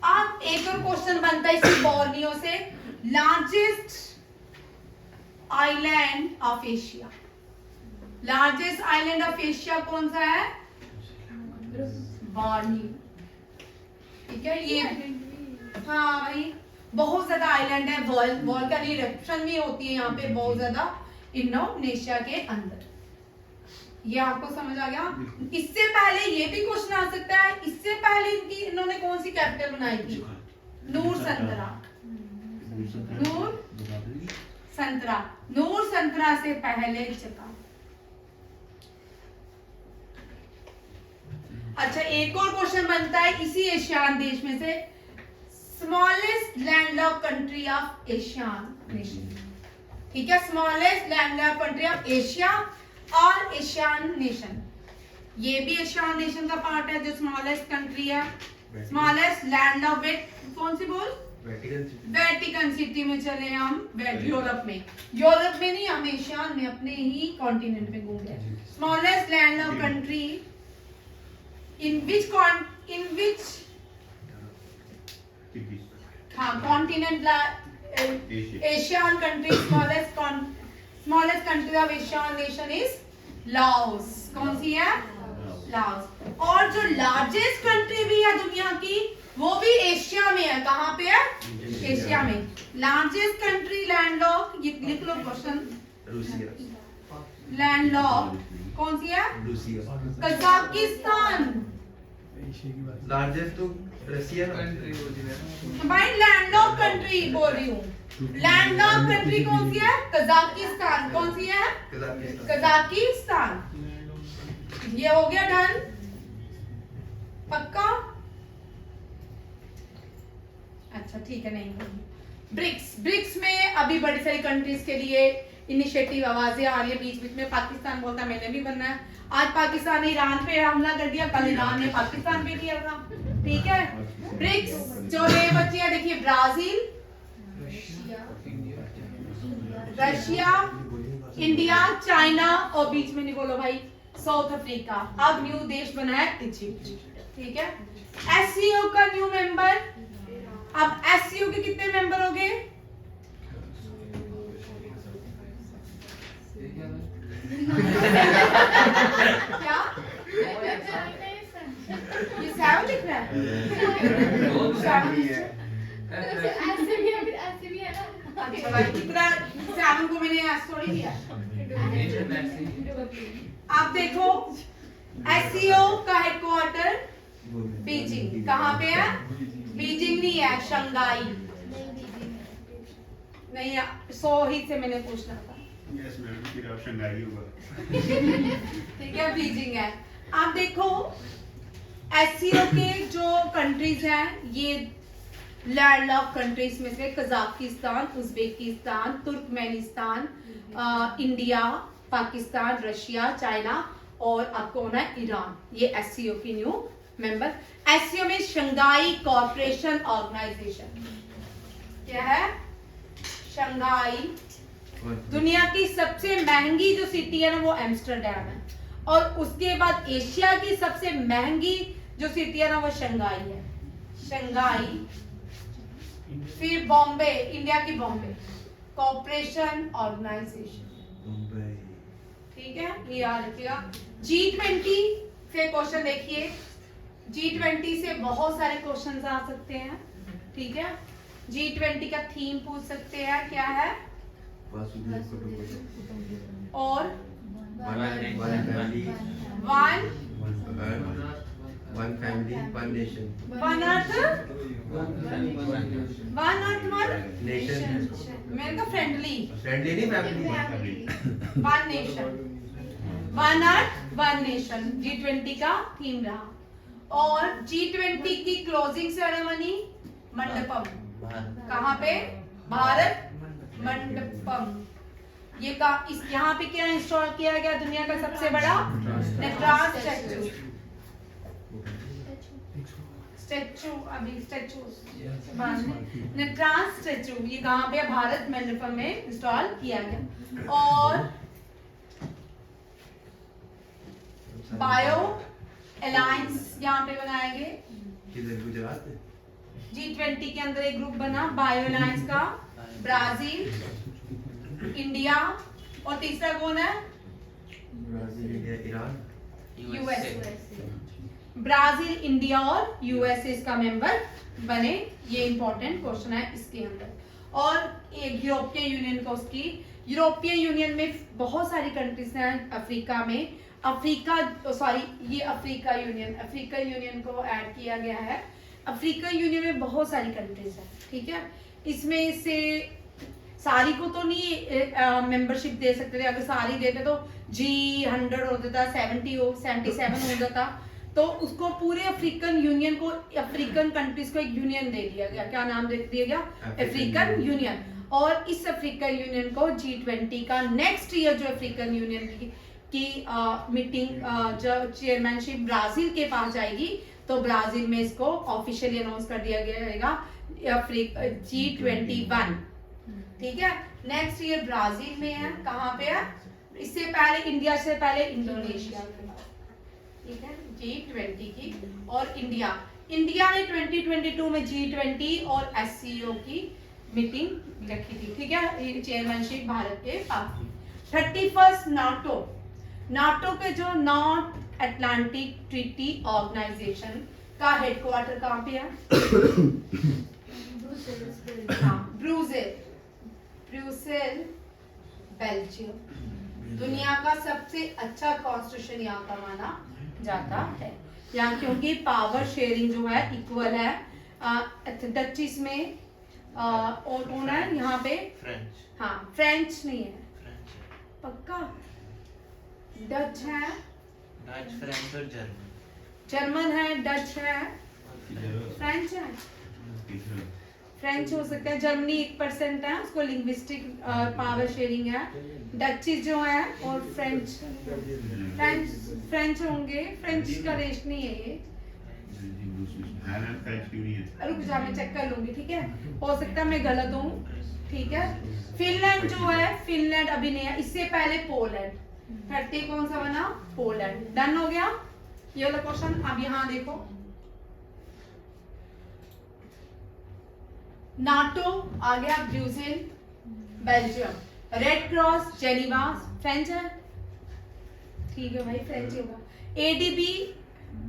अब एक और क्वेश्चन बनता है इसी बोर्नियो से, largest island of Asia. Largest island of Asia कौन सा है? बोर्नियो। ठीक है, ये हाँ भाई बहुत ज्यादा आइलैंड है, वॉल्केनिक इरप्शन भी होती है यहाँ पे बहुत ज्यादा इंडोनेशिया के अंदर। ये आपको समझ आ गया? इससे पहले ये भी क्वेश्चन आ सकता है, इससे पहले इन्होंने कौन सी कैपिटल बनाई थी? नूर संतरा से पहले जगह। अच्छा एक और क्वेश्चन बनता है इसी एशियान देश में से, smallest landlocked country of Asian nation. ठीक है, smallest landlocked country of Asia और एशियन नेशन। ये भी एशियन नेशन का पार्ट है जो स्मॉलेस्ट कंट्री है। स्मॉलेस्ट लैंडलॉक्ड कौन सी बोल? वेटिकन सिटी में चले हम, यूरोप में नहीं, हम एशियन में अपने ही कॉन्टिनेंट में घूम गए। Smallest landlocked country in which continent Asian country, smallest country of Asian nation is Laos। कौन सी है? लाओस। और जो लार्जेस्ट कंट्री भी है दुनिया की वो भी एशिया में है। कहाँ पे है? एशिया में। लार्जेस्ट कंट्री लैंडलॉक, ये लिख लो क्वेश्चन। लैंडलॉक कौन सी है? कजाकिस्तान। लार्जेस्ट तो रशिया भाई लैंडलॉक कंट्री बोल रही हूँ। लैंडलॉक कंट्री कौन सी है? कजाकिस्तान। कौन सी है? कजाकिस्तान। ये हो गया डन, पक्का? अच्छा ठीक है, नहीं ब्रिक्स में अभी बड़ी सारी कंट्रीज के लिए इनिशिएटिव आवाजें आ रही है। बीच बीच में पाकिस्तान बोलता मैंने भी बनना है। आज पाकिस्तान ने ईरान पे हमला कर दिया, कल ईरान ने पाकिस्तान पे किया था। ठीक है, ब्रिक्स जो नए बच्चे हैं देखिए, ब्राजील, रशिया, इंडिया, चाइना और बीच में नहीं बोलो भाई साउथ अफ्रीका। अब न्यू देश बना है इजिप्ट। ठीक है, एससीओ का न्यू मेंबर। अब एससीओ के कितने मेंबर हो गए? क्या ये 7 लिख रहा है? अच्छा भाई कितना 7 को मैंने आज थोड़ी किया। आप देखो एससीओ का हेडक्वार्टर बीजिंग। कहाँ पे है? बीजिंग नहीं है, शंघाई। नहीं 100 ही से मैंने पूछना था। यस मैडम, फिर आप शंघाई होगा। ठीक है, बीजिंग है। आप देखो एससीओ के जो कंट्रीज हैं ये लैंडलॉक्ड कंट्रीज में से Kazakhstan, Uzbekistan, Turkmenistan, India, Pakistan, Russia, China और अब कौन है? ईरान। ये एससीओ की न्यू मेंबर। एससीओ में शंघाई कॉर्पोरेशन ऑर्गेनाइजेशन। क्या है? शंघाई। दुनिया की सबसे महंगी जो सिटी है ना वो एम्स्टर्डम है, और उसके बाद एशिया की सबसे महंगी जो सिटी है ना वो शंघाई है। शंघाई। फिर बॉम्बे, इंडिया की बॉम्बे कॉर्पोरेशन ऑर्गेनाइजेशन। ठीक है, ये याद रखिएगा। G20 से क्वेश्चन देखिए, G20 से बहुत सारे क्वेश्चन आ सकते हैं। ठीक है, G20 का थीम पूछ सकते हैं, क्या है? और family, one nation. One earth one Nation. मैंने कहा फ्रेंडली, Friendly नहीं family. One nation, one earth one nation G20 का थीम रहा। और G20 की क्लोजिंग सेरेमनी मंडपम, कहाँ पे? भारत मंडपम। ये का इस यहाँ पे क्या इंस्टॉल किया गया? दुनिया का सबसे बड़ा नटराज स्टैचू। स्टैचू अभी स्टैचू नटराज स्टैचू ये कहाँ पे? भारत मंडपम में इंस्टॉल किया गया। और बायो अलायंस यहाँ पे बनाए गए। किधर गुजरात में? G20 के अंदर एक ग्रुप बना बायो अलायंस का, ब्राजील, इंडिया और तीसरा कौन है? Brazil, India, Iran. USA. Brazil, India और यूएसए इसका मेंबर बने। ये इंपॉर्टेंट क्वेश्चन है इसके अंदर। और एक यूरोपियन यूनियन को उसकी, यूरोपियन यूनियन में बहुत सारी कंट्रीज हैं अफ्रीका में। अफ्रीका यूनियन को ऐड किया गया है। अफ्रीका यूनियन में बहुत सारी कंट्रीज हैं, ठीक है। इसमें से सारी को तो नहीं मेंबरशिप दे सकते थे। अगर सारी देते तो G100 हो जाता, 77 हो जाता। तो उसको पूरे अफ्रीकन यूनियन को, अफ्रीकन कंट्रीज को एक यूनियन दे दिया गया। क्या नाम दे दिया गया? African union. और इस अफ्रीकन यूनियन को G20 का नेक्स्ट ईयर जो अफ्रीकन यूनियन की मीटिंग जो चेयरमैनशिप ब्राजील के पास जाएगी, तो ब्राजील में इसको ऑफिशियली अनाउंस कर दिया जाएगा G21, ठीक है। नेक्स्ट ईयर ब्राजील में है। कहाँ पे है? इससे पहले इंडिया से पहले इंडोनेशिया में, ठीक है। G20 की और इंडिया ने 2022 में G20 और SCO की मीटिंग रखी थी, ठीक है। चेयरमैनशिप भारत के पास। 31 नाटो के जो नॉर्थ अटलांटिक ट्रीटी ऑर्गेनाइजेशन का हेडक्वार्टर कहाँ पे है? Brussels, Belgium. दुनिया का सबसे अच्छा कॉन्स्टिट्यूशन यहाँ का माना जाता है यहाँ, क्योंकि पावर शेयरिंग जो है इक्वल है। डचीज में और कौन है यहाँ पे? फ्रेंच। हाँ, फ्रेंच नहीं है, फ्रेंच है। पक्का डच है, डच, फ्रेंच और जर्मन। जर्मन है, डच है, फ्रेंच है। फ्रेंच हो सकता है। जर्मनी 1% है, उसको लिंग्विस्टिक पावर शेयरिंग है। डचीज जो है और फ्रेंच होंगे। फ्रेंच का देश नहीं है ये। रुक जा, मैं चेक कर लूंगी, ठीक है। हो सकता है मैं गलत हूँ, ठीक है। फिनलैंड जो है, फिनलैंड अभी नहीं है। इससे पहले पोलैंड। 30 कौन सा बना? पोलैंड। डन हो गया ये वाला क्वेश्चन। अब यहाँ देखो, नाटो आ गया, Brussels, Belgium. Red cross Geneva, French है, ठीक है भाई, फ्रेंच होगा। ADB,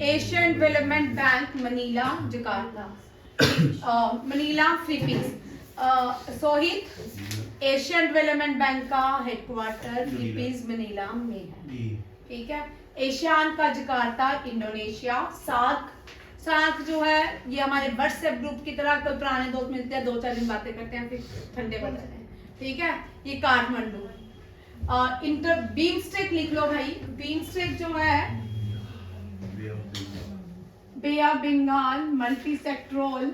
Asian development bank, Manila, Jakarta. Manila, Philippines. Sohit, Asian development bank का हेडक्वार्टर फिलीपींस मनीला में है, ठीक है। एशियान का जकार्ता, इंडोनेशिया। सार्क जो है ये हमारे व्हाट्सएप ग्रुप की तरह, कोई पुराने दोस्त मिलते हैं, 2-4 दिन बातें करते हैं, फिर ठंडे पड़ जाते हैं, ठीक है। ये काठमांडू। इंटर बीमस्टेक लिख लो भाई। बीमस्टेक जो है Bay of Bengal multi sectoral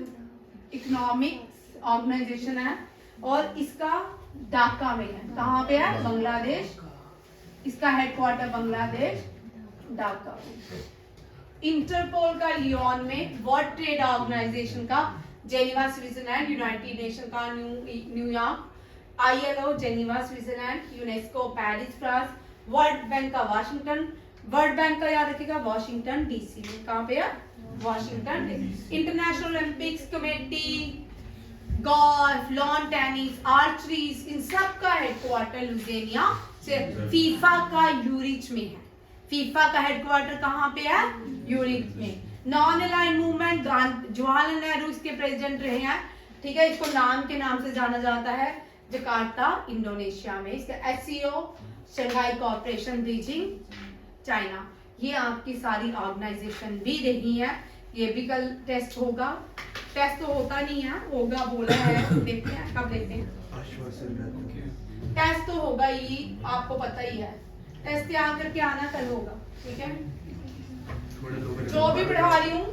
economic organisation है और इसका ढाका में है। कहाँ पे है? बांग्लादेश। इसका हेडक्वार्टर बांग्लादेश, ढाका। इंटरपोल का लियोन में। वर्ल्ड ट्रेड ऑर्गेनाइजेशन का जेनीवा स्विट्जरलैंड। यूनाइटेड नेशन का New York. ILO Geneva Switzerland. UNESCO Paris France. World Bank का वाशिंगटन। वर्ल्ड बैंक का याद रखिएगा वाशिंगटन DC में। कहाँ पे है? Washington. International Olympics Committee, golf, lawn tennis, archeries, इन सब का हेडक्वार्टर लुज़ेनिया से। फीफा का यूरिच में है। फीफा का हेडक्वार्टर कहाँ पे है? यूरिच में। Non aligned movement, Jawaharlal Nehru इसके प्रेसिडेंट रहे हैं, ठीक है। इसको नाम के नाम से जाना जाता है। जकार्ता, इंडोनेशिया में। इसका SCO, Shanghai cooperation, Beijing, China. ये आपकी सारी ऑर्गेनाइजेशन भी रही है। ये भी कल टेस्ट होगा। टेस्ट तो होता नहीं है, होगा बोला है, देखते हैं कब लेते हैं। आश्वासन रहता है। टेस्ट तो होगा ही, आपको पता ही है। टेस्ट तैयार करके आना, कल होगा, ठीक है। थोड़े लोग जो भी पढ़ा रही हूँ।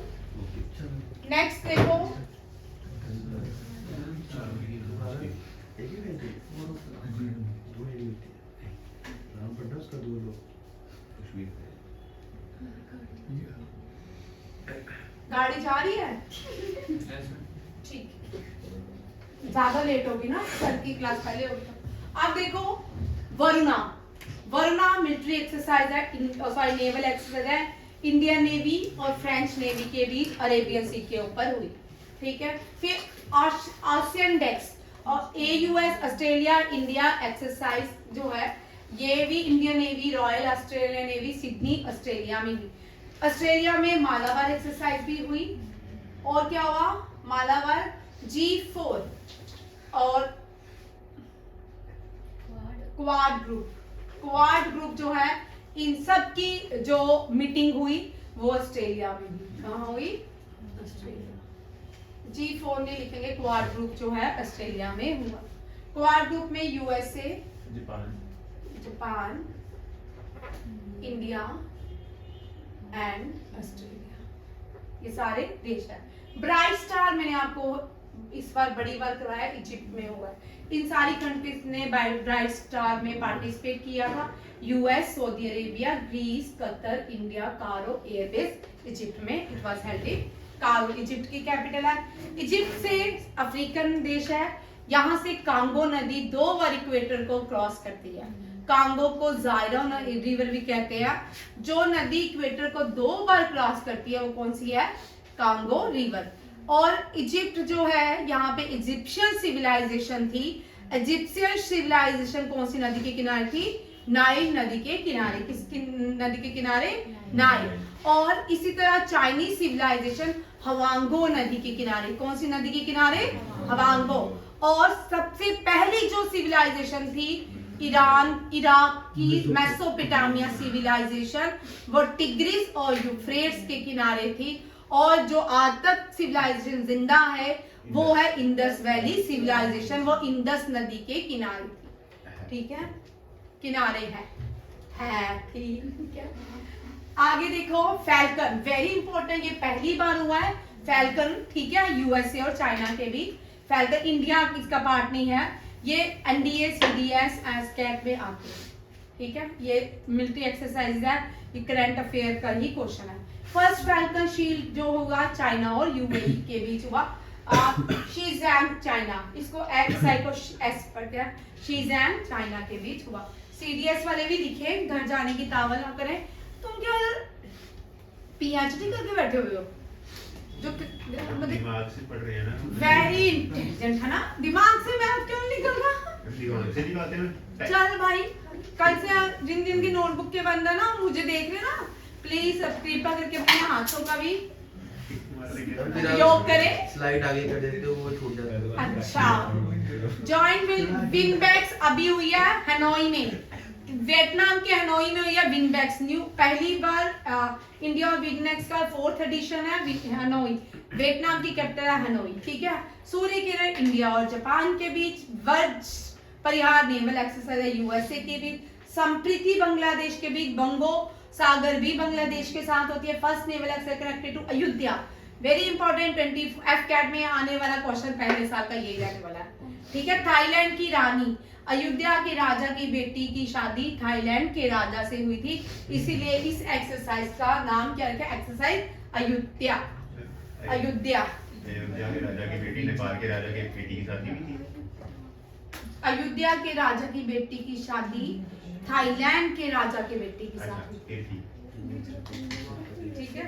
नेक्स्ट देखो, एक ही घंटे दो ही घंटे राम पढ़ना उसका दो लोग गाड़ी जा रही है, ठीक, ज्यादा लेट होगी ना, सर की क्लास पहले होगी तो। अब देखो वरुणा, वरुणा मिलिट्री एक्सरसाइज है, सॉरी नेवल एक्सरसाइज है, इंडियन नेवी और फ्रेंच नेवी के बीच अरेबियन सी के ऊपर हुई, ठीक है। फिर आसियन डेक्स और AUS ऑस्ट्रेलिया इंडिया एक्सरसाइज जो है, ये भी Indian navy royal Australia navy Sydney Australia में हुई। ऑस्ट्रेलिया में मालाबार एक्सरसाइज भी हुई, और क्या हुआ, मालाबार G4 और क्वाड ग्रुप जो है, इन सब की जो मीटिंग हुई वो ऑस्ट्रेलिया में हुई। कहाँ हुई, ऑस्ट्रेलिया। G4 में लिखेंगे, क्वाड ग्रुप जो है ऑस्ट्रेलिया में हुआ। क्वाड ग्रुप में USA, Japan, India and Australia, ये सारे देश है। ब्राइट स्टार मैंने आपको इस बार बड़ी बार कराया, इजिप्ट में हुआ है। इन सारी कंट्रीज ने ब्राइट स्टार में पार्टिसिपेट किया था। US, Saudi Arabia, Greece, Qatar, India, Cairo airbase Egypt में it was held in Cairo. Egypt की कैपिटल है। इजिप्ट से अफ्रीकन देश है, यहाँ से कांगो नदी 2 बार इक्वेटर को क्रॉस करती है। कांगो को जायरा रिवर भी कहते हैं। जो नदी इक्वेटर को 2 बार क्रॉस करती है वो कौन सी है, कांगो रिवर। और इजिप्ट जो है, यहाँ पे इजिप्शियन सिविलाइजेशन थी। इजिप्शियन सिविलाइजेशन कौन सी नदी के किनारे थी, नाइल नदी के किनारे। किसकी नदी के किनारे, नाइल। और इसी तरह चाइनीज सिविलाइजेशन हवांगो नदी के किनारे। कौन सी नदी के किनारे, हवांगो। और सबसे पहली जो सिविलाइजेशन थी ईरान, इराक की मेसोपोटामिया सिविलाइजेशन, वो टिग्रिस और यूफ्रेट्स के किनारे थी। और जो आज तक सिविलाइजेशन जिंदा है वो है इंडस वैली सिविलाइजेशन, वो इंडस नदी के किनारे थी, ठीक है, किनारे है, ठीक है। आगे देखो फैल्कन, वेरी इंपॉर्टेंट, ये पहली बार हुआ है फैल्कन, ठीक है, USA और चाइना के बीच। फैल्कन इंडिया इसका पार्ट नहीं है, ये NDA, CDS, ASCAP में आते हैं, ठीक है। ये मिलिट्री एक्सरसाइज है, ये करंट अफेयर का ही क्वेश्चन है। फर्स्ट फैल्कन शील्ड जो होगा चाइना और UAE के बीच हुआ। शीजैन चाइना, इसको XI को S पढ़ते हैं, शीजैन चाइना के बीच हुआ। CDS वाले भी लिखे, घर जाने की तावल ना करें। तुम क्या PhD करके बैठे हुए हो, जो दिमाग से पढ़ रहे हैं ना, वेरी इंटेलिजेंट है ना, दिमाग से मैथ क्यों निकल रहा, दिमाग से निकालते हैं। चल भाई, कल से जिन जिन की नोटबुक के बंद है ना, मुझे देख लेना प्लीज, कृपा करके अपने हाथों का भी योग करें। स्लाइड आगे कर देते हो वो छूट जाता है। अच्छा, जॉइंट विंगबैक्स अभी हुई है हनोई में, वियतनाम के हनोई में हुई है विंगबैक्स। न्यू पहली बार इंडिया और विंगबैक्स का 4th एडिशन है हनोई, वियतनाम की कैपिटल है हनोई, ठीक है। सूर्य किरण इंडिया और जापान के बीच। वज्र परिहार नेवल एक्सरसाइज है USA के बीच। संप्रीति बांग्लादेश के बीच। बंगो सागर भी बांग्लादेश के साथ होती है। First naval exercise connected to Ayodhya, very important, 20 CAT में आने वाला क्वेश्चन पहले साल का यही रहने वाला है, ठीक है। थाईलैंड की रानी, अयोध्या के राजा की बेटी की शादी थाईलैंड के राजा से हुई थी, इसीलिए इस एक्सरसाइज का नाम क्या रखा, एक्सरसाइज अयोध्या। अयोध्या, अयोध्या के राजा की बेटी नेपाल के राजा के बेटी की शादी भी थी। अयोध्या के राजा की बेटी की शादी थाईलैंड के राजा के बेटी के साथ हुई, ठीक है।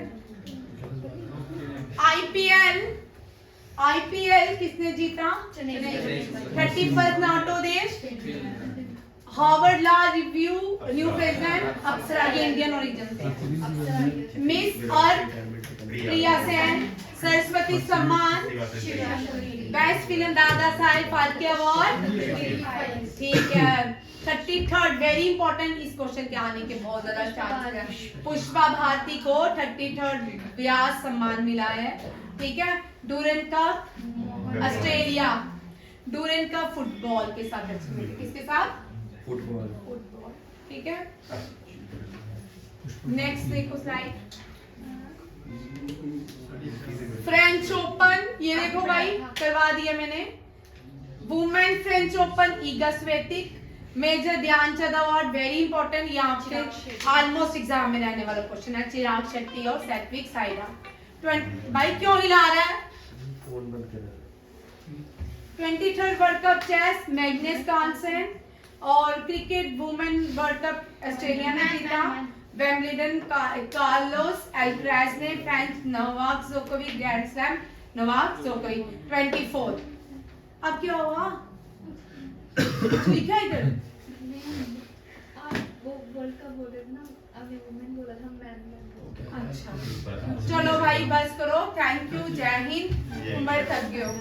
IPL किसने जीता, 31st नाटो देश। Harvard Law Review new president Apsara, ये इंडियन ओरिजिन से। Miss Earth Priya Sen. Saraswati Samman, best film Dada Saheb Phalke award, ठीक है। 33rd वेरी इंपॉर्टेंट, इस क्वेश्चन के आने के बहुत ज्यादा चांस है। पुष्पा भारती को 33rd व्यास सम्मान मिला है, ठीक है। Durand cup Australia, Durand cup football के साथ अच्छी, किसके साथ? फुटबॉल। फुटबॉल, ठीक है। नेक्स्ट देखो स्लाइड, फ्रेंच ओपन, ये देखो भाई करवा दिया मैंने। Women French Open Iga Swiatek, major Dhyanchand award very important, यहाँ पे ऑलमोस्ट एग्जाम में रहने वाला क्वेश्चन है। चिराग शेट्टी और सैत्विक साइराज। भाई क्यों हिला रहा है? फोन बंद कर। 23rd world cup chess मैग्नेस Carlsen, और cricket women world cup Australia ने जीता। वेम्बल्डन कार्लोस अल्काराज ने, फ्रेंच नोवाक जोकोविच ग्रैंड स्लैम नोवाक जोकोविच 24। अब क्या हुआ? लिखा है इधर वो वर्ल्ड कप बोल रहे थे ना, अभी वुमेन बोला था, मैन अच्छा चलो भाई बस करो, थैंक यू, जय हिंद, तुम बड़े थक गए हो।